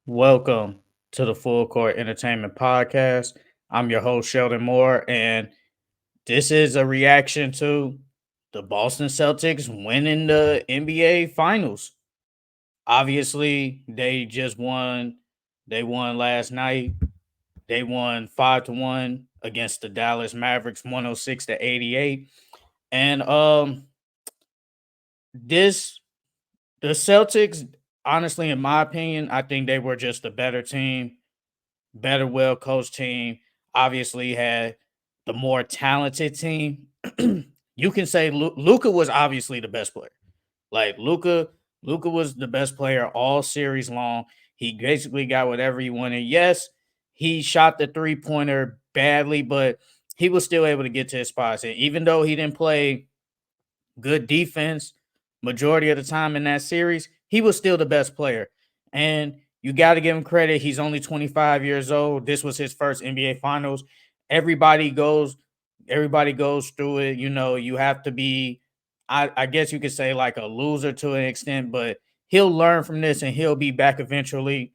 Welcome to the Full Court Entertainment Podcast. I'm your host, Sheldon Moore, and this is a reaction to the Boston Celtics winning the NBA Finals. Obviously, they just won. They won last night. They won 5-1 against the Dallas Mavericks, 106-88. And this the Celtics, honestly, in my opinion, I think they were just a better team, better, well coached team. Obviously, had the more talented team. You can say Luca was obviously the best player. Like Luca was the best player all series long. He basically got whatever he wanted. Yes, he shot the 3-pointer badly, but he was still able to get to his spots. And even though he didn't play good defense majority of the time in that series, he was still the best player. And you got to give him credit. He's only 25 years old. This was his first NBA Finals. Everybody goes, everybody goes through it. You know, you have to be, I guess you could say like a loser to an extent, but he'll learn from this and he'll be back eventually.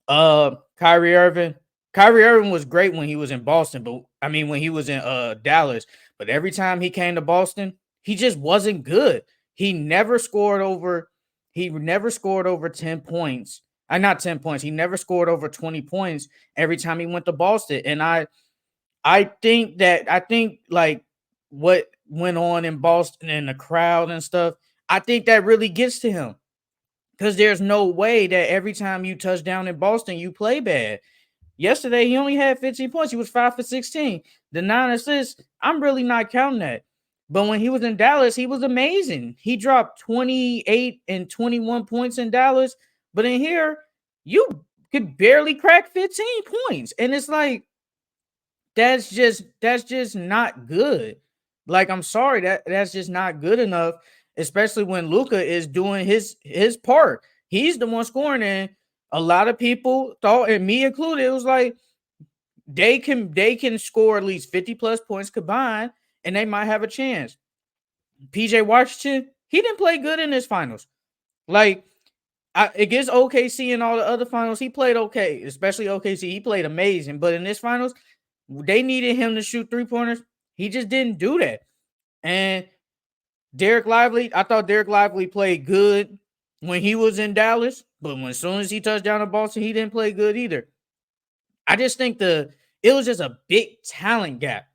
Kyrie Irving. Kyrie Irving was great when he was in Boston, but I mean when he was in Dallas. But every time he came to Boston, he just wasn't good. He never scored over. He never scored over 10 points. Not 10 points. He never scored over 20 points every time he went to Boston. And I think like what went on in Boston and the crowd and stuff, I think that really gets to him. Because there's no way that every time you touch down in Boston, you play bad. Yesterday, he only had 15 points. He was 5 for 16. The 9 assists, I'm really not counting that. But when he was in Dallas, he was amazing. He dropped 28 and 21 points in Dallas. But in here, you could barely crack 15 points. And it's like, that's just not good. Like, I'm sorry, that's just not good enough, especially when Luca is doing his part. He's the one scoring, and a lot of people thought, and me included, it was like they can score at least 50 plus points combined, and they might have a chance. PJ Washington, he didn't play good in his finals. Like, against OKC and all the other finals, he played okay, especially OKC. He played amazing, but in this finals, they needed him to shoot 3-pointers. He just didn't do that. And Derek Lively, I thought Derek Lively played good when he was in Dallas, but as soon as he touched down in Boston, he didn't play good either. I just think it was just a big talent gap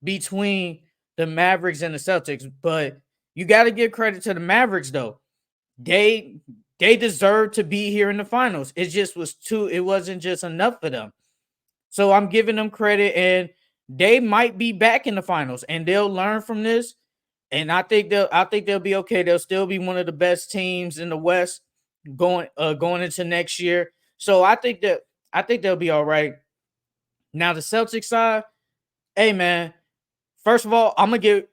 between the Mavericks and the Celtics. But you got to give credit to the Mavericks though. They they deserve to be here in the finals. It wasn't just enough for them. So I'm giving them credit, and they might be back in the finals, and they'll learn from this. And I think they'll be okay. They'll still be one of the best teams in the West going into next year. So I think they'll be all right. Now the Celtics side, hey man, first of all, I'm gonna give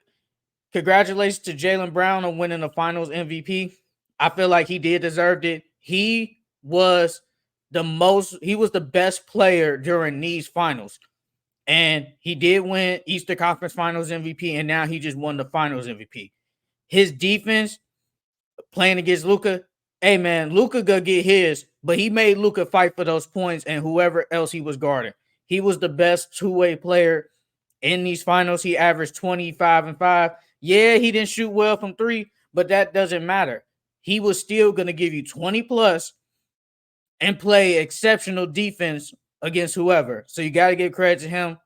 congratulations to Jalen Brown on winning the Finals MVP. I feel like he did deserve it. He was the best player during these finals. And he did win Eastern Conference Finals MVP, and now he just won the Finals MVP. His defense playing against Luca, hey man, Luca gonna get his, but he made Luca fight for those points and whoever else he was guarding. He was the best two-way player in these finals. He averaged 25 and 5. Yeah, he didn't shoot well from three, but that doesn't matter. He was still gonna give you 20 plus and play exceptional defense against whoever. So you got to give credit to him.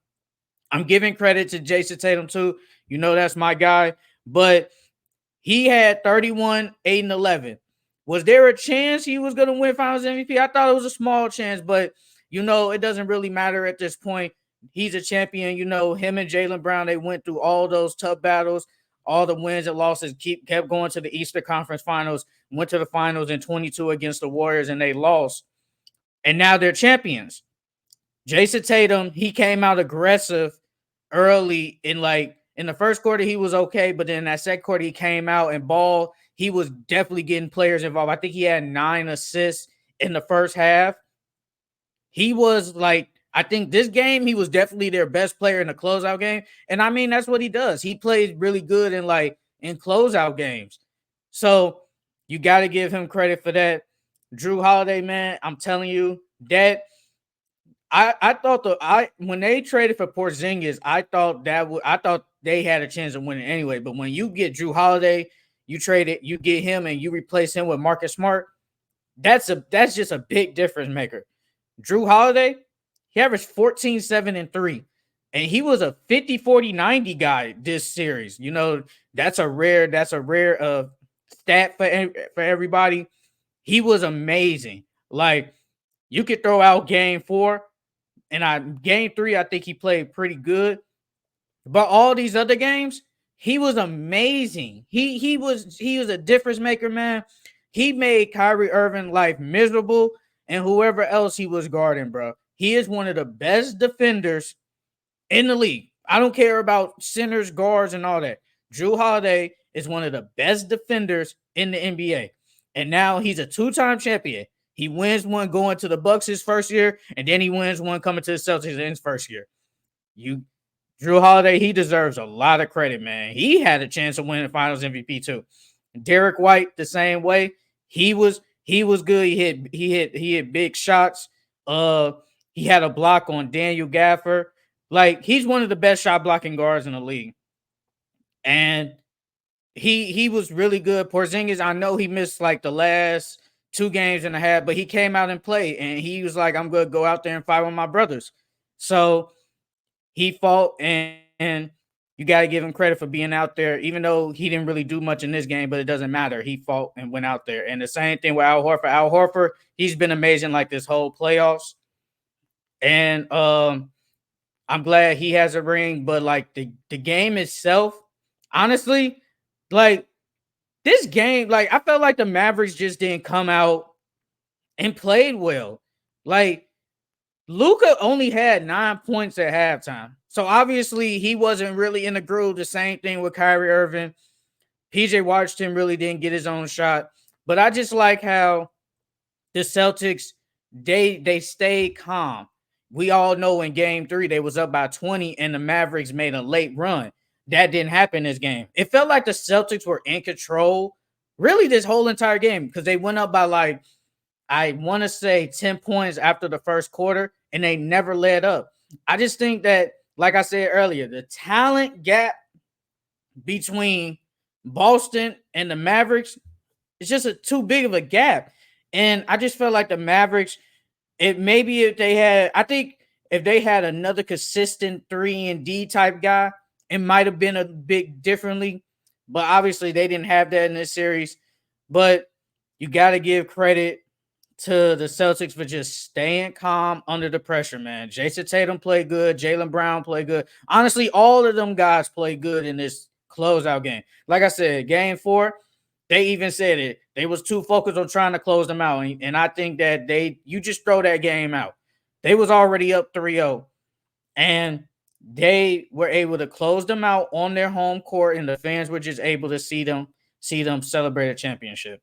I'm giving credit to Jason Tatum too. You know that's my guy. But he had 31, 8, and 11. Was there a chance he was going to win Finals MVP? I thought it was a small chance, but it doesn't really matter at this point. He's a champion. Him and Jalen Brown, they went through all those tough battles, all the wins and losses, kept going to the Eastern Conference Finals, went to the finals in 22 against the Warriors, and they lost. And now they're champions. Jason Tatum, he came out aggressive early in the first quarter, he was okay, but then that second quarter, he came out and ball. He was definitely getting players involved. I think he had 9 assists in the first half. He was like, I think this game, he was definitely their best player in the closeout game. And I mean, that's what he does. He plays really good in closeout games. So you got to give him credit for that. Drew Holiday, man, I'm telling you that I thought when they traded for Porzingis, I thought they had a chance of winning anyway. But when you get Drew Holiday, you get him and you replace him with Marcus Smart. That's just a big difference maker. Drew Holiday, he averaged 14, 7, and 3. And he was a 50, 40, 90 guy this series. You know, that's a rare stat for everybody. He was amazing. Like, you could throw out game 4, and game 3, I think he played pretty good. But all these other games, he was amazing. He was a difference maker, man. He made Kyrie Irving life miserable and whoever else he was guarding, bro. He is one of the best defenders in the league. I don't care about centers, guards, and all that. Drew Holiday is one of the best defenders in the NBA. And now he's a two-time champion. He wins one going to the Bucks his first year, and then he wins one coming to the Celtics in his first year. Drew Holiday, he deserves a lot of credit, man. He had a chance of winning Finals MVP too. Derek White, the same way. He was good. He hit big shots. He had a block on Daniel Gafford. Like, he's one of the best shot blocking guards in the league. And he was really good. Porzingis, I know he missed like the last 2 games and a half, but he came out and played, and he was like, I'm going to go out there and fight with my brothers. So he fought, and you got to give him credit for being out there, even though he didn't really do much in this game, but it doesn't matter. He fought and went out there. And the same thing with Al Horford. Al Horford, he's been amazing like this whole playoffs. And I'm glad he has a ring, but like the game itself, honestly, like this game, like I felt like the Mavericks just didn't come out and played well. Like, Luka only had 9 points at halftime. So obviously he wasn't really in the groove. The same thing with Kyrie Irving. PJ Washington really didn't get his own shot. But I just like how the Celtics, they stayed calm. We all know in game 3 they was up by 20 and the Mavericks made a late run. That didn't happen this game. It felt like the Celtics were in control really this whole entire game because they went up by like, I want to say 10 points after the first quarter, and they never let up. I just think that, like I said earlier, the talent gap between Boston and the Mavericks is just too big of a gap. And I just felt like the Mavericks, if they had another consistent 3-and-D type guy, it might have been a bit differently. But obviously they didn't have that in this series. But you got to give credit to the Celtics for just staying calm under the pressure, man. Jason Tatum played good. Jaylen Brown played good. Honestly, all of them guys played good in this closeout game. Like I said, game 4, they even said it. They was too focused on trying to close them out. And I think that you just throw that game out. They was already up 3-0. And they were able to close them out on their home court, and the fans were just able to see them celebrate a championship.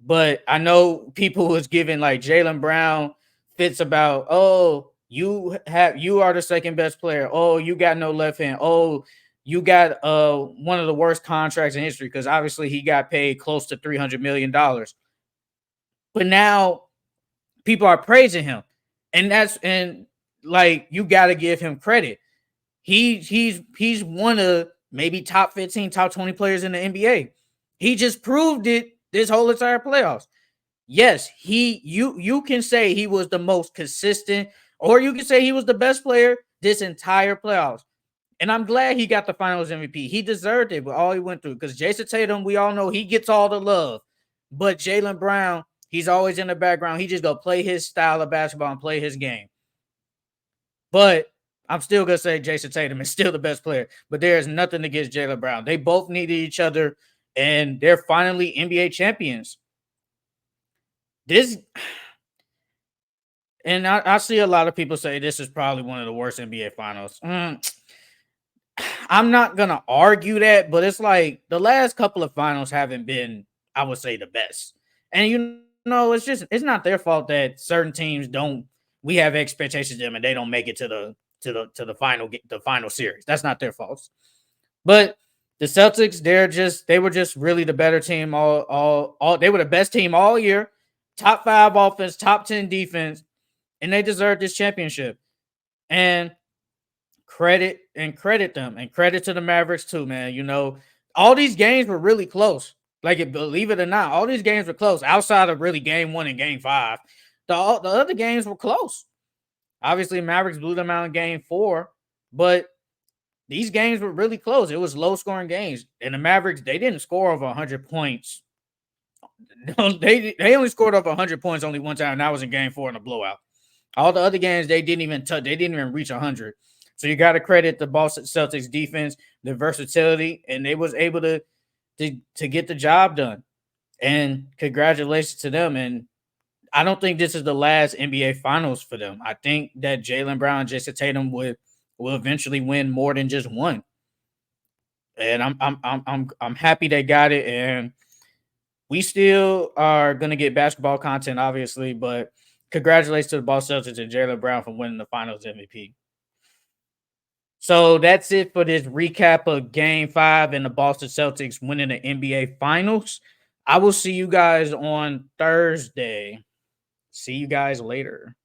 But I know people was giving like Jaylen Brown fits about, oh, you are the second best player. Oh, you got no left hand. Oh, you got one of the worst contracts in history because obviously he got paid close to $300 million. But now people are praising him. And like, you got to give him credit. He's one of maybe top 15, top 20 players in the NBA. He just proved it this whole entire playoffs. Yes, you can say he was the most consistent, or you can say he was the best player this entire playoffs. And I'm glad he got the Finals MVP. He deserved it with all he went through. Because Jason Tatum, we all know he gets all the love. But Jaylen Brown, he's always in the background. He just go play his style of basketball and play his game. But I'm still going to say Jason Tatum is still the best player. But there is nothing against Jaylen Brown. They both needed each other, and they're finally NBA champions. And I see a lot of people say this is probably one of the worst NBA finals. I'm not going to argue that, but it's like the last couple of finals haven't been, I would say, the best. And, it's not their fault that certain teams we have expectations of them and they don't make it to the final series. That's not their fault. But the Celtics, they were just really the better team all they were the best team all year. top 5 offense, top 10 defense, and they deserve this championship. And credit them, and credit to the Mavericks too, man. You know, all these games were really close. Like, believe it or not, all these games were close outside of really game 1 and game 5. The other games were close. Obviously, Mavericks blew them out in game 4, but these games were really close. It was low scoring games, and the Mavericks, they didn't score over 100 points. they only scored over 100 points only one time, and that was in game 4 in a blowout. All the other games, they didn't even touch. They didn't even reach 100. So you got to credit the Boston Celtics defense, the versatility, and they was able to get the job done. And congratulations to them. And I don't think this is the last NBA Finals for them. I think that Jaylen Brown and Jason Tatum will eventually win more than just one. And I'm happy they got it. And we still are gonna get basketball content, obviously, but congratulations to the Boston Celtics and Jaylen Brown for winning the Finals MVP. So that's it for this recap of Game 5 and the Boston Celtics winning the NBA Finals. I will see you guys on Thursday. See you guys later.